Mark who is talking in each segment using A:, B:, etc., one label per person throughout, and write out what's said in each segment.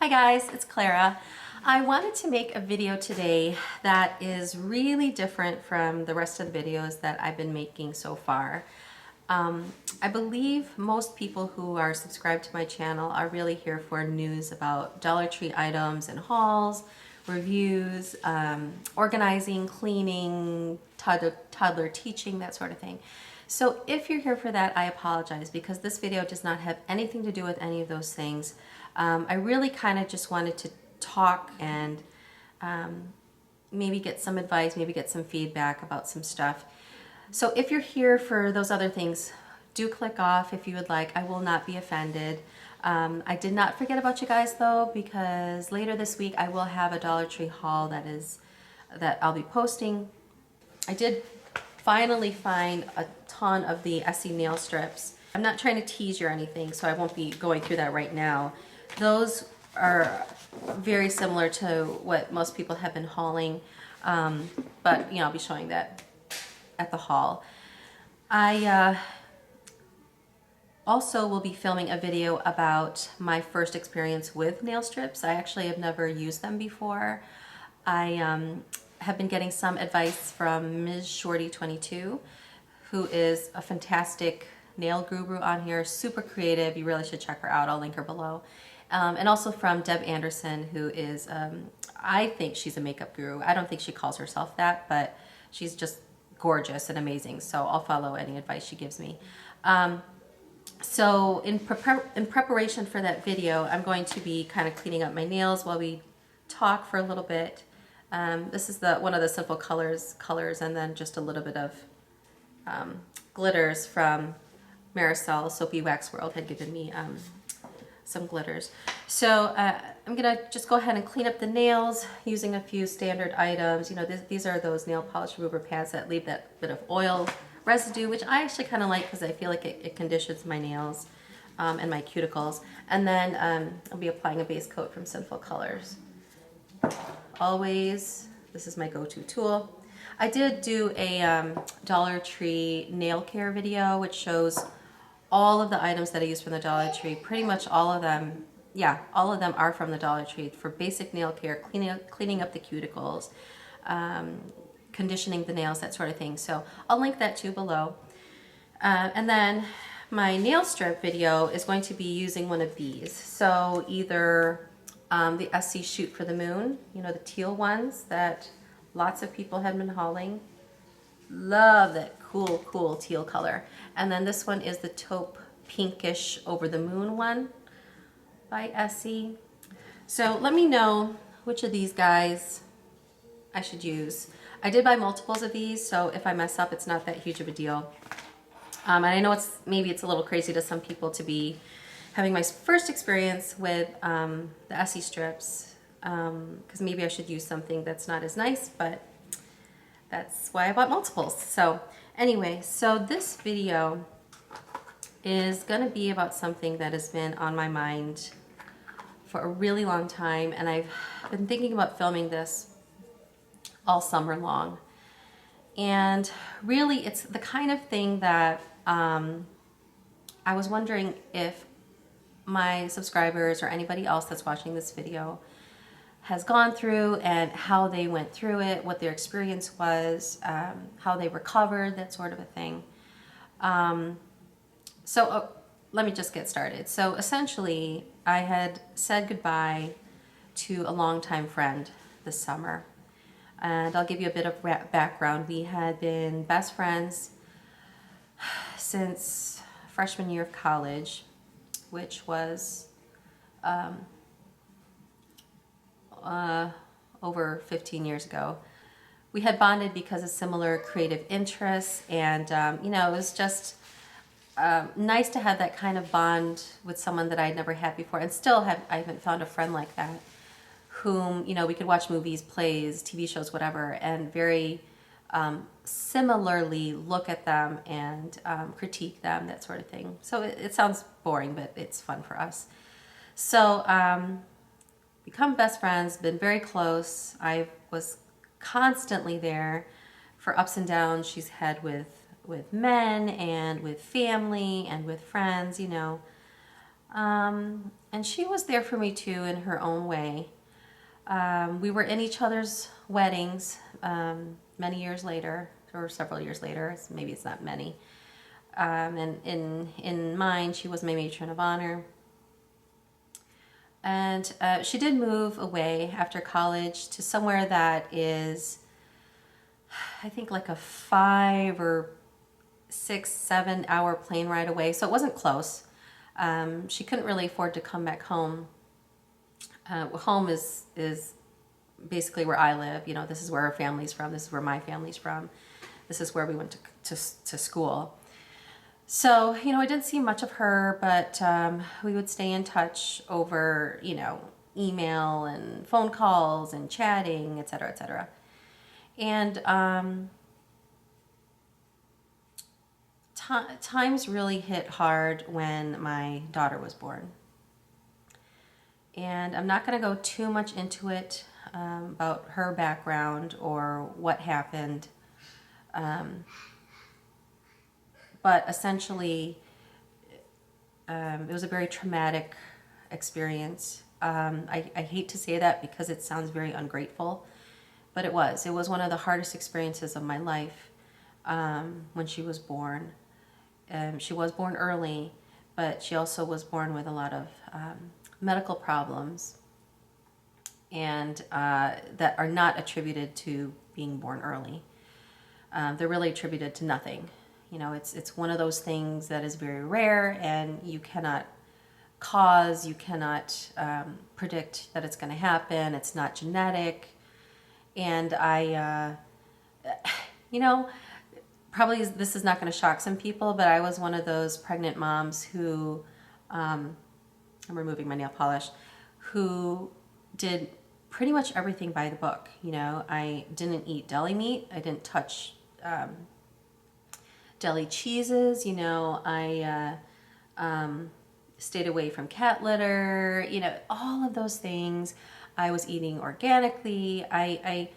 A: Hi guys, it's Clara. I wanted to make a video today that is really different from the rest of the videos that I've been making so far. I believe most people who are subscribed to my channel are really here for news about Dollar Tree items and hauls, reviews, organizing, cleaning, toddler teaching, that sort of thing. So if you're here for that, I apologize because this video does not have anything to do with any of those things. I really kind of just wanted to talk and maybe get some advice, maybe get some feedback about some stuff. So if you're here for those other things, do click off if you would like. I will not be offended. I did not forget about you guys though, because later this week I will have a Dollar Tree haul that I'll be posting. I did finally find a ton of the Essie nail strips. I'm not trying to tease you or anything, so I won't be going through that right now. Those are very similar to what most people have been hauling, but you know, I'll be showing that at the haul. I also will be filming a video about my first experience with nail strips. I actually have never used them before. I have been getting some advice from Ms. Shorty22, who is a fantastic nail guru on here, super creative. You really should check her out. I'll link her below. And also from Deb Anderson, who is, I think she's a makeup guru. I don't think she calls herself that, but she's just gorgeous and amazing. So I'll follow any advice she gives me. So in preparation for that video, I'm going to be kind of cleaning up my nails while we talk for a little bit. This is one of the simple colors, and then just a little bit of glitters from Marisol. Soapy Wax World had given me some glitters. So I'm gonna just go ahead and clean up the nails using a few standard items. You know, these are those nail polish remover pads that leave that bit of oil residue, which I actually kind of like because I feel like it conditions my nails and my cuticles. And then I'll be applying a base coat from Sinful Colors. Always, this is my go-to tool. I did do a Dollar Tree nail care video, which shows all of the items that I use from the Dollar Tree. Pretty much all of them, yeah, all of them are from the Dollar Tree for basic nail care, cleaning up the cuticles, conditioning the nails, that sort of thing. So I'll link that too below. And then my nail strip video is going to be using one of these. So either the Essie Shoot for the Moon, you know, the teal ones that lots of people have been hauling. Love that cool teal color. And then this one is the taupe pinkish over the moon one by Essie. So let me know which of these guys I should use. I did buy multiples of these, so if I mess up, it's not that huge of a deal. And I know maybe it's a little crazy to some people to be having my first experience with the Essie strips, because maybe I should use something that's not as nice, but that's why I bought multiples. So anyway, so this video is gonna be about something that has been on my mind for a really long time, and I've been thinking about filming this all summer long. And really, it's the kind of thing that I was wondering if my subscribers or anybody else that's watching this video has gone through, and how they went through it, what their experience was, how they recovered, that sort of a thing. Let me just get started. So essentially, I had said goodbye to a longtime friend this summer. And I'll give you a bit of background. We had been best friends since freshman year of college, which was over 15 years ago. We had bonded because of similar creative interests, and you know, it was just nice to have that kind of bond with someone that I'd never had before, and still I haven't found a friend like that, whom, you know, we could watch movies, plays, TV shows, whatever, and very similarly look at them and critique them, that sort of thing. So it sounds boring, but it's fun for us. So become best friends, been very close. I was constantly there for ups and downs she's had with men and with family and with friends, you know. And she was there for me too in her own way. We were in each other's weddings many years later, or several years later. Maybe it's not many. And in mine, she was my matron of honor. And she did move away after college to somewhere that is, I think, like a 5 or 6, 7 hour plane ride away. So it wasn't close. She couldn't really afford to come back home. Home is basically where I live. You know, this is where her family's from. This is where my family's from. This is where we went to school. So, you know, I didn't see much of her, but we would stay in touch over, you know, email and phone calls and chatting, et cetera, et cetera. And times really hit hard when my daughter was born. And I'm not going to go too much into it about her background or what happened. But essentially, it was a very traumatic experience. I hate to say that because it sounds very ungrateful, but it was. It was one of the hardest experiences of my life when she was born. She was born early, but she also was born with a lot of medical problems and that are not attributed to being born early. They're really attributed to nothing. You know, it's one of those things that is very rare, and you cannot you cannot predict that it's going to happen. It's not genetic. And you know, probably this is not going to shock some people, but I was one of those pregnant moms who, I'm removing my nail polish, who did pretty much everything by the book. You know, I didn't eat deli meat. I didn't touch deli cheeses. You know, I stayed away from cat litter. You know, all of those things. I was eating organically. I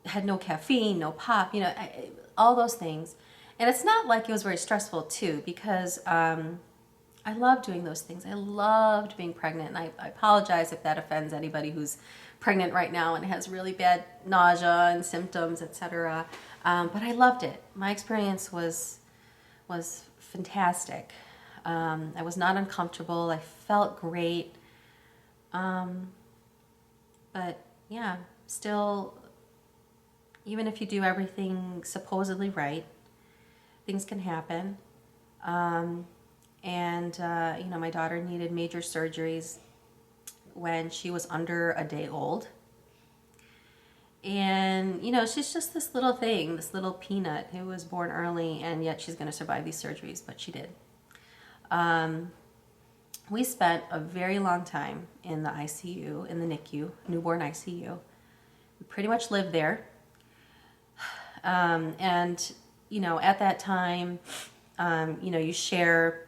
A: had no caffeine, no pop. You know, all those things. And it's not like it was very stressful too, because I love doing those things. I loved being pregnant, and I apologize if that offends anybody who's pregnant right now and has really bad nausea and symptoms, etc. But I loved it. My experience was fantastic. I was not uncomfortable. I felt great. But yeah, still, even if you do everything supposedly right, things can happen. And you know, my daughter needed major surgeries when she was under a day old. And, you know, she's just this little thing, this little peanut who was born early, and yet she's going to survive these surgeries, but she did. We spent a very long time in the ICU, in the NICU, newborn ICU. We pretty much lived there. And, you know, at that time, you know, you share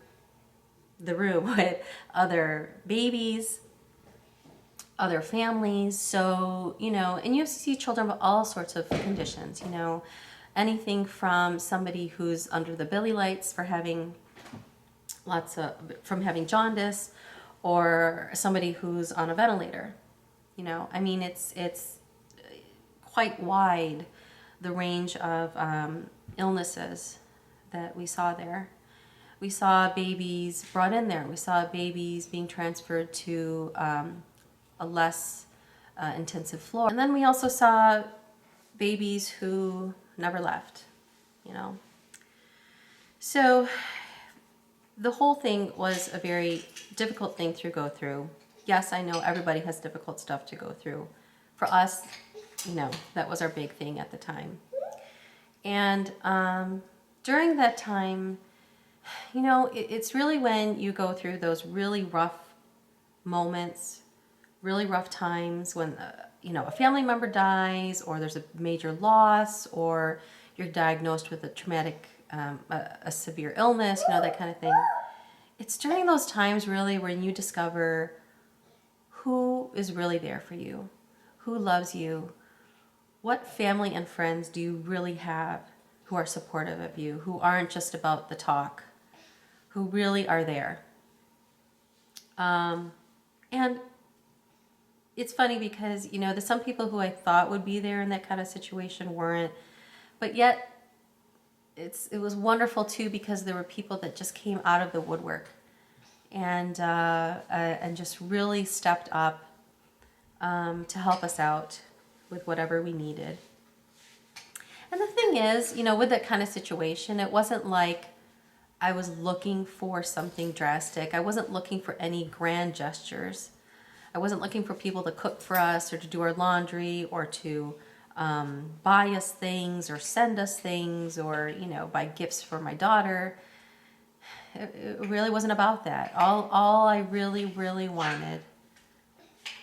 A: the room with other babies, other families. So, you know, and you see children with all sorts of conditions, you know, anything from somebody who's under the billy lights for having from having jaundice, or somebody who's on a ventilator. You know, I mean, it's quite wide, the range of illnesses that we saw there. We saw babies brought in there. We saw babies being transferred to a less intensive floor. And then we also saw babies who never left, you know. So the whole thing was a very difficult thing to go through. Yes, I know everybody has difficult stuff to go through. For us, you know, that was our big thing at the time. And during that time, you know, it's really when you go through those really rough moments, really rough times when, you know, a family member dies, or there's a major loss, or you're diagnosed with a traumatic, a severe illness, you know, that kind of thing. It's during those times really when you discover who is really there for you, who loves you, what family and friends do you really have who are supportive of you, who aren't just about the talk, who really are there. And it's funny because, you know, there's some people who I thought would be there in that kind of situation weren't, but yet it was wonderful too, because there were people that just came out of the woodwork and just really stepped up to help us out with whatever we needed. And the thing is, you know, with that kind of situation, it wasn't like I was looking for something drastic. I wasn't looking for any grand gestures. I wasn't looking for people to cook for us or to do our laundry or to buy us things or send us things or, you know, buy gifts for my daughter. It really wasn't about that. All I really, really wanted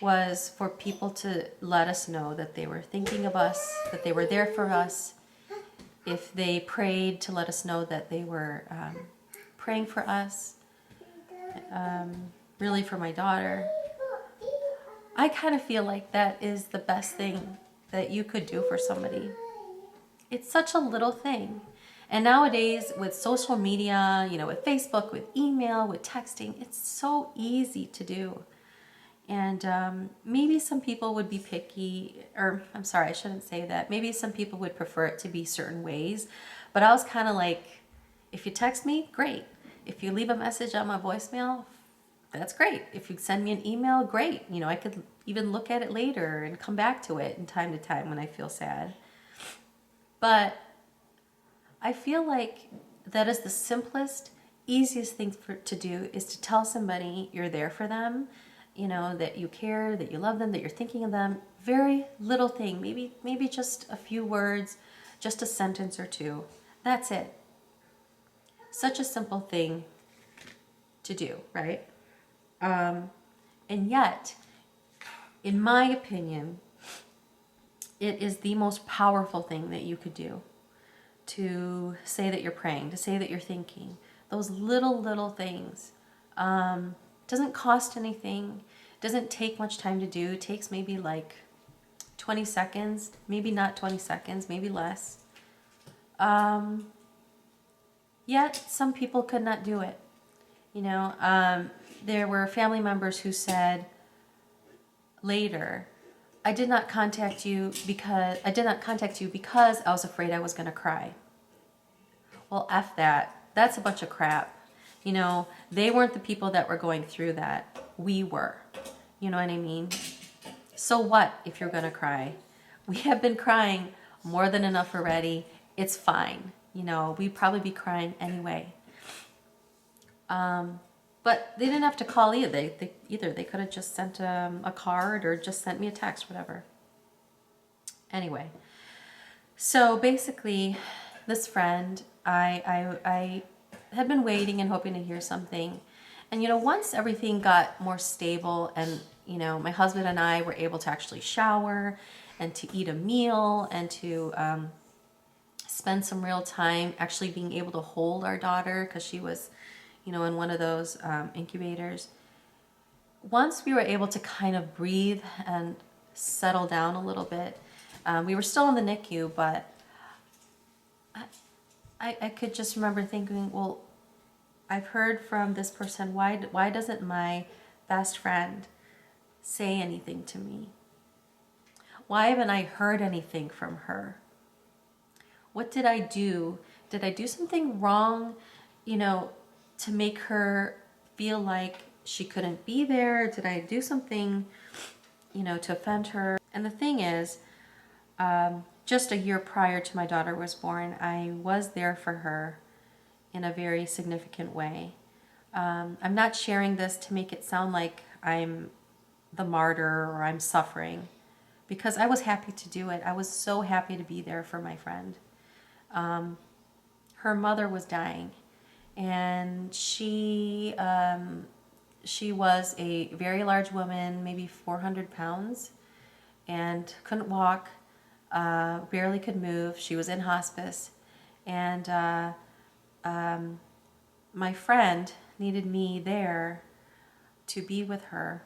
A: was for people to let us know that they were thinking of us, that they were there for us. If they prayed, to let us know that they were praying for us, really for my daughter. I kind of feel like that is the best thing that you could do for somebody. It's such a little thing. And nowadays with social media, you know, with Facebook, with email, with texting, it's so easy to do. And maybe some people would be picky, or I'm sorry, I shouldn't say that. Maybe some people would prefer it to be certain ways. But I was kind of like, if you text me, great. If you leave a message on my voicemail, that's great. If you send me an email, great. You know, I could even look at it later and come back to it in time to time when I feel sad. But I feel like that is the simplest, easiest thing to do, is to tell somebody you're there for them, you know, that you care, that you love them, that you're thinking of them. Very little thing, maybe just a few words, just a sentence or two. That's it. Such a simple thing to do, right? And yet, in my opinion, it is the most powerful thing that you could do, to say that you're praying, to say that you're thinking. Those little things. Doesn't cost anything, doesn't take much time to do. It takes maybe like 20 seconds, maybe not 20 seconds, maybe less. Yet some people could not do it. You know, there were family members who said later, I did not contact you because I was afraid I was going to cry. Well, F that. That's a bunch of crap. You know, they weren't the people that were going through that. We were. You know what I mean? So what if you're going to cry? We have been crying more than enough already. It's fine. You know, we'd probably be crying anyway. But they didn't have to call either. They could have just sent a card or just sent me a text, whatever. Anyway, so basically, this friend, I had been waiting and hoping to hear something. And, you know, once everything got more stable and, you know, my husband and I were able to actually shower and to eat a meal and to spend some real time actually being able to hold our daughter, because she was, you know, in one of those incubators. Once we were able to kind of breathe and settle down a little bit, we were still in the NICU, but I could just remember thinking, well, I've heard from this person, why doesn't my best friend say anything to me? Why haven't I heard anything from her? What did I do? Did I do something wrong, you know, to make her feel like she couldn't be there? Did I do something, you know, to offend her? And the thing is, just a year prior to my daughter was born, I was there for her in a very significant way. I'm not sharing this to make it sound like I'm the martyr or I'm suffering, because I was happy to do it. I was so happy to be there for my friend. Her mother was dying, and she was a very large woman, maybe 400 pounds, and couldn't walk, barely could move. She was in hospice, and my friend needed me there to be with her.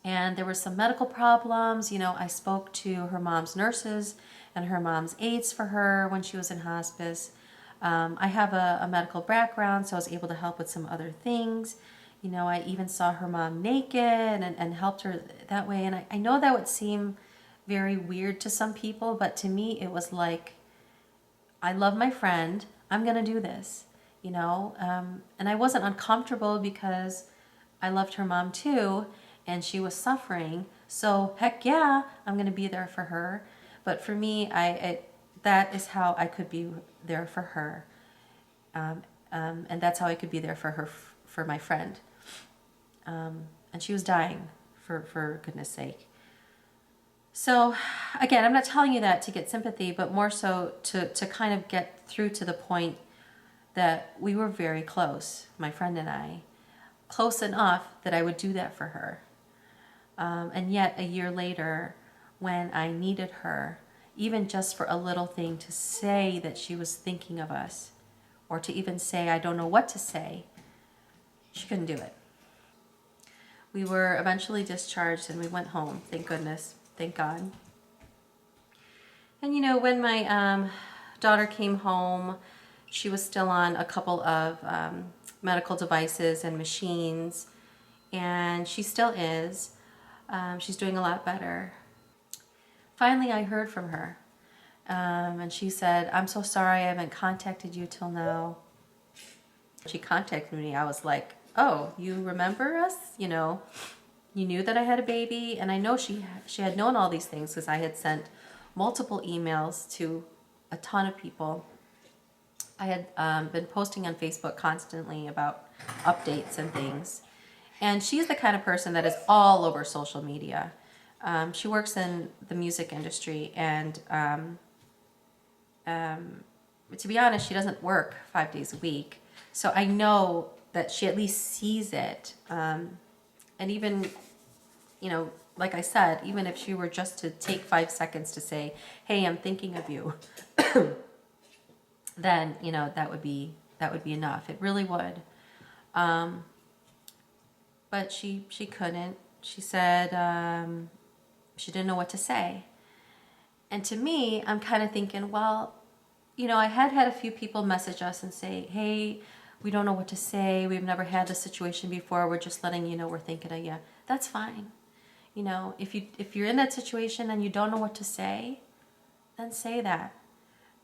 A: And there were some medical problems. You know, I spoke to her mom's nurses and her mom's aides for her when she was in hospice. I have a medical background, so I was able to help with some other things. You know, I even saw her mom naked and helped her that way. And I know that would seem very weird to some people, but to me it was like, I love my friend, I'm gonna do this, you know? And I wasn't uncomfortable because I loved her mom too, and she was suffering. So heck yeah, I'm gonna be there for her. But for me, that is how I could be there for her. And that's how I could be there for her, for my friend. And she was dying, for goodness sake. So again, I'm not telling you that to get sympathy, but more so to kind of get through to the point that we were very close, my friend and I, close enough that I would do that for her. And yet a year later, when I needed her, even just for a little thing to say that she was thinking of us, or to even say, I don't know what to say, she couldn't do it. We were eventually discharged and we went home, thank goodness, thank God. And you know, when my daughter came home, she was still on a couple of medical devices and machines, and she still is. She's doing a lot better. Finally, I heard from her, and she said, I'm so sorry I haven't contacted you till now. She contacted me. I was like, oh, you remember us? You know, you knew that I had a baby, and I know she had known all these things because I had sent multiple emails to a ton of people. I had been posting on Facebook constantly about updates and things. And she's the kind of person that is all over social media. She works in the music industry, and to be honest, she doesn't work 5 days a week. So I know that she at least sees it. And even, you know, like I said, even if she were just to take 5 seconds to say, hey, I'm thinking of you, then, you know, that would be enough. It really would. But she couldn't. She said she didn't know what to say. And to me, I'm kind of thinking, well, you know, I had a few people message us and say, hey, we don't know what to say. We've never had this situation before. We're just letting you know we're thinking of you. That's fine. You know, if you're in that situation and you don't know what to say, then say that.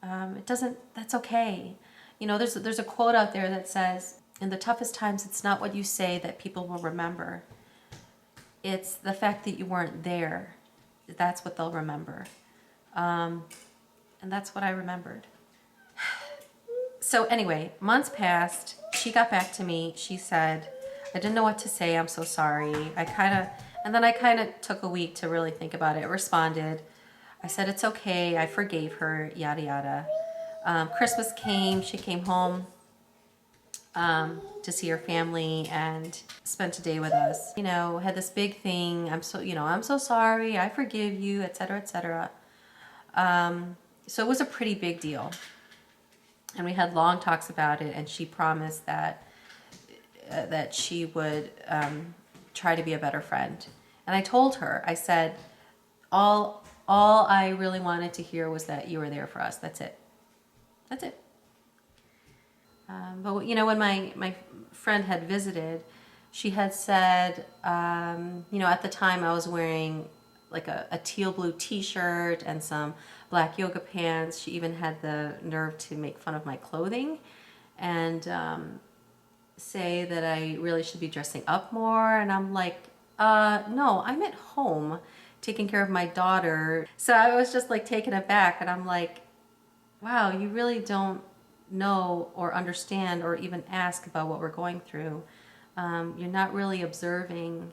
A: That's okay. You know, there's a quote out there that says, in the toughest times, it's not what you say that people will remember. It's the fact that you weren't there. That's what they'll remember. And that's what I remembered. So anyway, months passed. She got back to me. She said, I didn't know what to say. I'm so sorry. And then I kind of took a week to really think about it. Responded. I said, it's okay. I forgave her, yada, yada. Christmas came. She came home to see her family and spent a day with us. You know, had this big thing. I'm so sorry. I forgive you, etc., etc. So it was a pretty big deal. And we had long talks about it, and she promised that she would try to be a better friend. And I told her, I said, all I really wanted to hear was that you were there for us. That's it. That's it. But you know, when my friend had visited, she had said, you know, at the time I was wearing like a teal blue t-shirt and some black yoga pants. She even had the nerve to make fun of my clothing and say that I really should be dressing up more. And I'm like, no, I'm at home taking care of my daughter. So I was just like taken aback, and I'm like, wow, you really don't know or understand or even ask about what we're going through. You're not really observing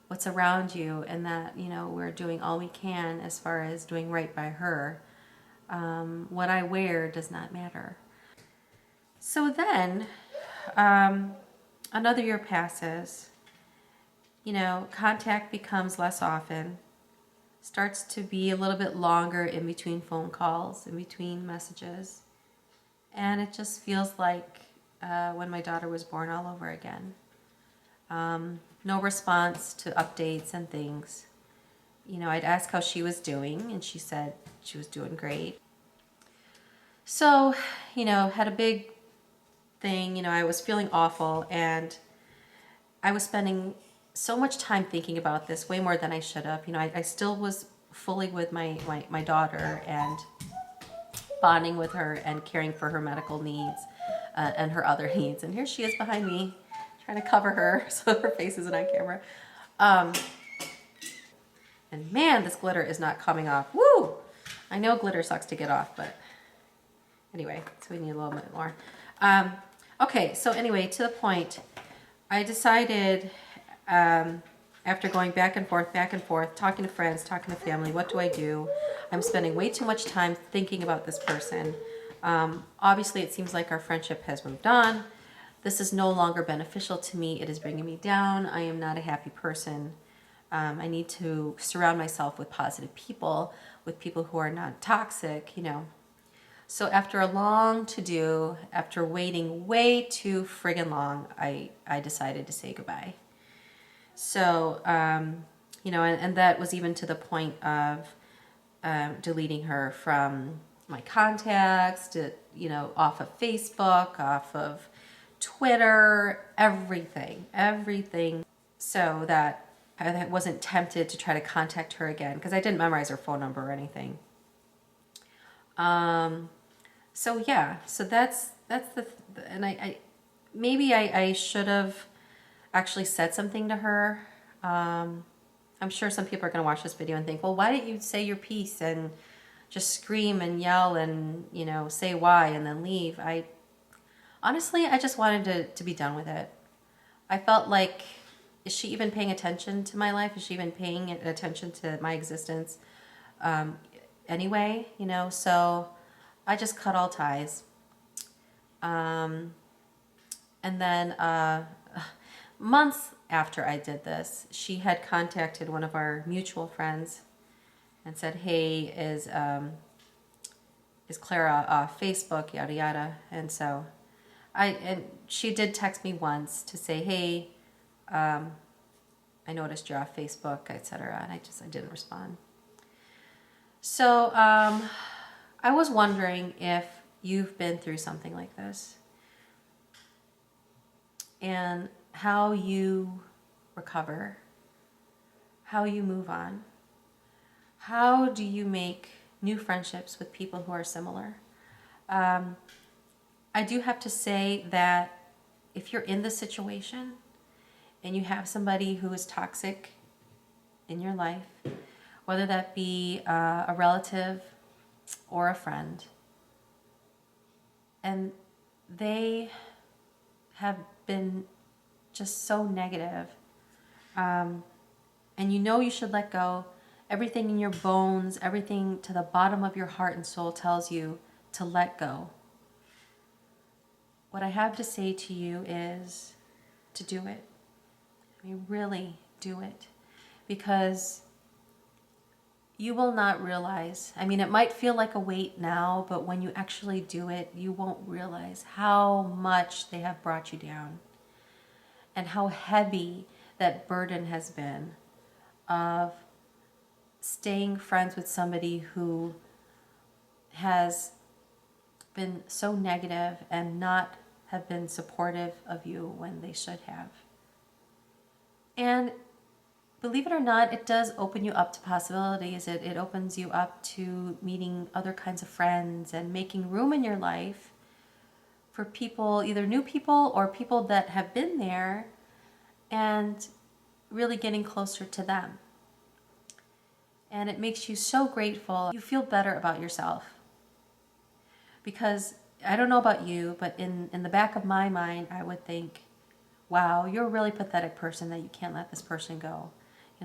A: what's around you, and that, you know, we're doing all we can as far as doing right by her. What I wear does not matter. So then another year passes. You know, contact becomes less often, starts to be a little bit longer in between phone calls, in between messages. And it just feels like when my daughter was born all over again. No response to updates and things. You know, I'd ask how she was doing, and she said she was doing great. So, you know, had a big thing. You know, I was feeling awful, and I was spending so much time thinking about this, way more than I should have. I still was fully with my daughter and bonding with her and caring for her medical needs and her other needs. And here she is behind me, trying to cover her so her face isn't on camera. And man, this glitter is not coming off. Woo! I know glitter sucks to get off, but anyway, so we need a little bit more. Okay, so anyway, to the point, I decided after going back and forth, talking to friends, talking to family, what do I do? I'm spending way too much time thinking about this person. Obviously, it seems like our friendship has moved on. This is no longer beneficial to me. It is bringing me down. I am not a happy person. I need to surround myself with positive people, with people who are not toxic, So after a long to-do, after waiting way too friggin' long, I decided to say goodbye. So, and that was even to the point of deleting her from my contacts, off of Facebook, off of Twitter, everything, so that I wasn't tempted to try to contact her again, because I didn't memorize her phone number or anything. So yeah, so that's and I should have actually said something to her. I'm sure some people are going to watch this video and think, well, why didn't you say your piece and just scream and yell and, say why and then leave? Honestly, I just wanted to be done with it. I felt like, is she even paying attention to my life? Is she even paying attention to my existence anyway? So I just cut all ties. And then months after I did this, she had contacted one of our mutual friends and said, hey, is Clara off Facebook, yada yada. And so and she did text me once to say, hey, I noticed you're off Facebook, etc. And I didn't respond. So I was wondering if you've been through something like this and how you recover, how you move on. How do you make new friendships with people who are similar? I do have to say that if you're in this situation and you have somebody who is toxic in your life, whether that be a relative or a friend, and they have been just so negative, and you should let go, everything in your bones, everything to the bottom of your heart and soul tells you to let go. What I have to say to you is to do it. I mean, really do it. Because you will not realize, it might feel like a weight now, but when you actually do it, you won't realize how much they have brought you down and how heavy that burden has been of staying friends with somebody who has been so negative and not have been supportive of you when they should have. And believe it or not, it does open you up to possibilities. It opens you up to meeting other kinds of friends and making room in your life for people, either new people or people that have been there, and really getting closer to them. And it makes you so grateful. You feel better about yourself. Because I don't know about you, but in the back of my mind, I would think, wow, you're a really pathetic person that you can't let this person go.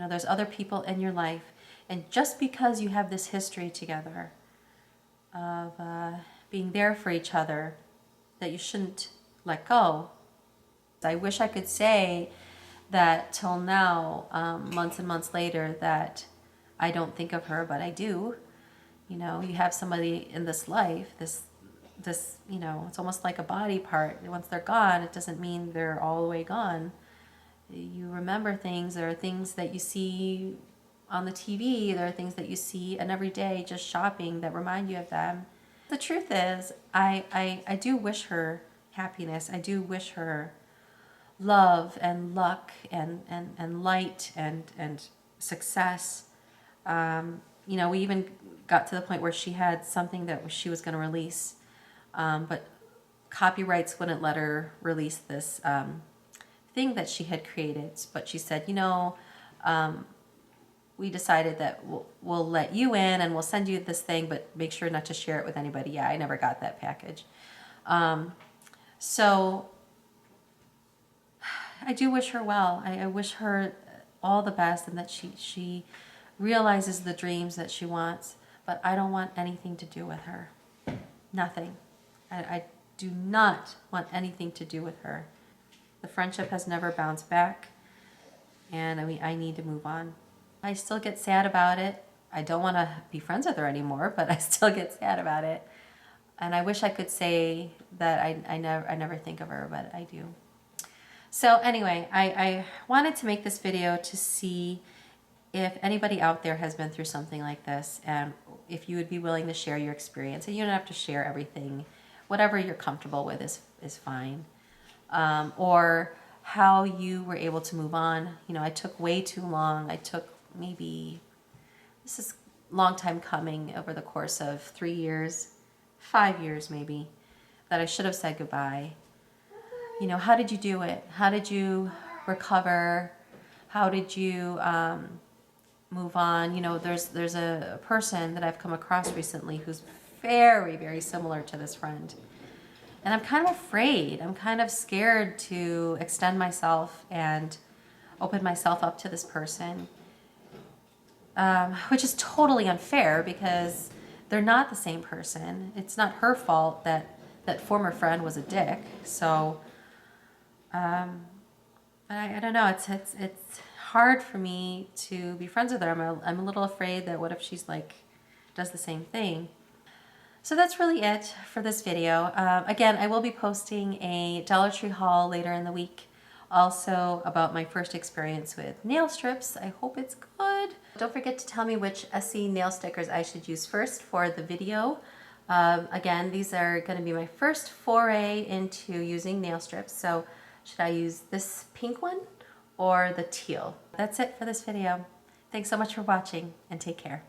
A: There's other people in your life, and just because you have this history together of being there for each other, that you shouldn't let go. I wish I could say that till now, months and months later, that I don't think of her, but I do. You have somebody in this life, this it's almost like a body part. Once they're gone, it doesn't mean they're all the way gone. You remember things. There are things that you see on the TV. There are things that you see and every day just shopping that remind you of them. The truth is, I do wish her happiness. I do wish her love and luck and light and success. You know, we even got to the point where she had something that she was going to release, but copyrights wouldn't let her release this thing that she had created. But she said, you know, we decided that we'll let you in and we'll send you this thing, but make sure not to share it with anybody. Yeah, I never got that package. So I do wish her well. I wish her all the best, and that she realizes the dreams that she wants, but I don't want anything to do with her. Nothing. I do not want anything to do with her. The friendship has never bounced back, and I mean, I need to move on. I still get sad about it. I don't want to be friends with her anymore, but I still get sad about it. And I wish I could say that I never think of her, but I do. So anyway, I wanted to make this video to see if anybody out there has been through something like this, and if you would be willing to share your experience. And you don't have to share everything. Whatever you're comfortable with is fine. Or how you were able to move on. You know, I took way too long. I took maybe, this is a long time coming, over the course of 3 years, 5 years maybe, that I should have said goodbye. You know, how did you do it? How did you recover? How did you move on? You know, there's a person that I've come across recently who's very, very similar to this friend. And I'm kind of afraid. I'm kind of scared to extend myself and open myself up to this person, which is totally unfair because they're not the same person. It's not her fault that that former friend was a dick. So, but I don't know. It's hard for me to be friends with her. I'm a little afraid that what if she's like does the same thing. So that's really it for this video. Again, I will be posting a Dollar Tree haul later in the week, also about my first experience with nail strips. I hope it's good. Don't forget to tell me which SE nail stickers I should use first for the video. Again, these are going to be my first foray into using nail strips. So should I use this pink one or the teal? That's it for this video. Thanks so much for watching, and take care.